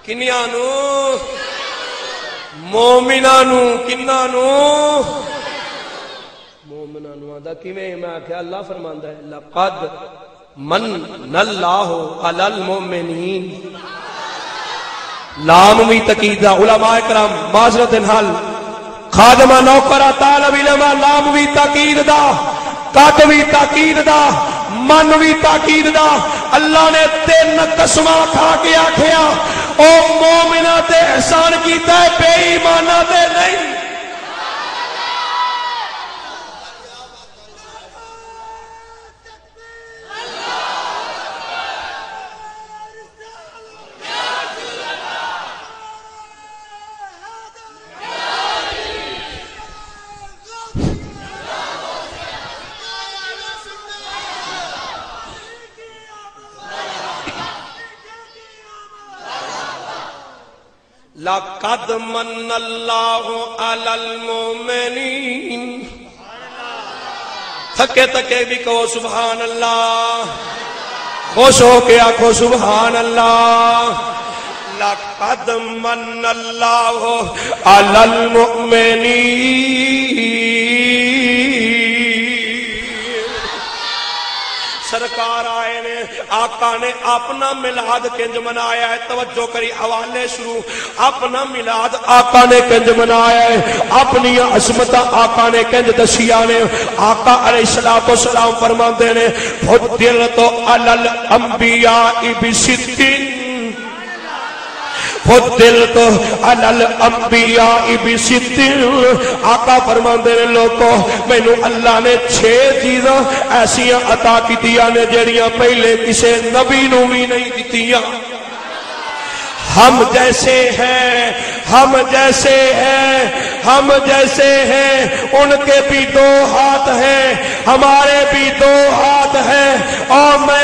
کنیاں نو مومناں نو کناں نو مومناں نو آندا کیویں میں کہ اللہ فرماندا ہے لقد من اللہ علی المؤمنین لام بھی تقید علماء کرام معذرت حال خادمہ نوکرہ طالب علم لام بھی تقید دا قد بھی تقید دا من بھی تقید دا اللہ نے 3 قسماں کھا کے آکھیا او مومنہ تے احسان کیتا ہے بے ایمانہ تے نہیں لقد من اللہ علی المؤمنین تھکے تھکے بھی کہو سبحان اللہ خوش ہو کے آکھو سبحان اللہ لقد من اللہ علی المؤمنین سرکار آئے نے آقا نے اپنا میلاد کنج منایا ہے توجہ کری حوالے شروع اپنا میلاد آقا نے کنج منایا ہے اپنی عظمتاں آقا نے کنج دسیا نے آقا علیہ السلام فرماندے نے فضلت علی الانبیاء بستین فضلت علی الانبیاء بستین آقا فرماندے نے لوگوں مینوں اللہ نے 6 چیزاں ایسیاں عطا کیتیاں نے جڑیاں پہلے کسے نبی نو بھی نہیں دتیاں ہم جیسے ہیں ہم جیسے ہیں ہم جیسے ہیں ان کے بھی 2 ہاتھ ہیں ہمارے بھی 2 ہاتھ ہیں اور میں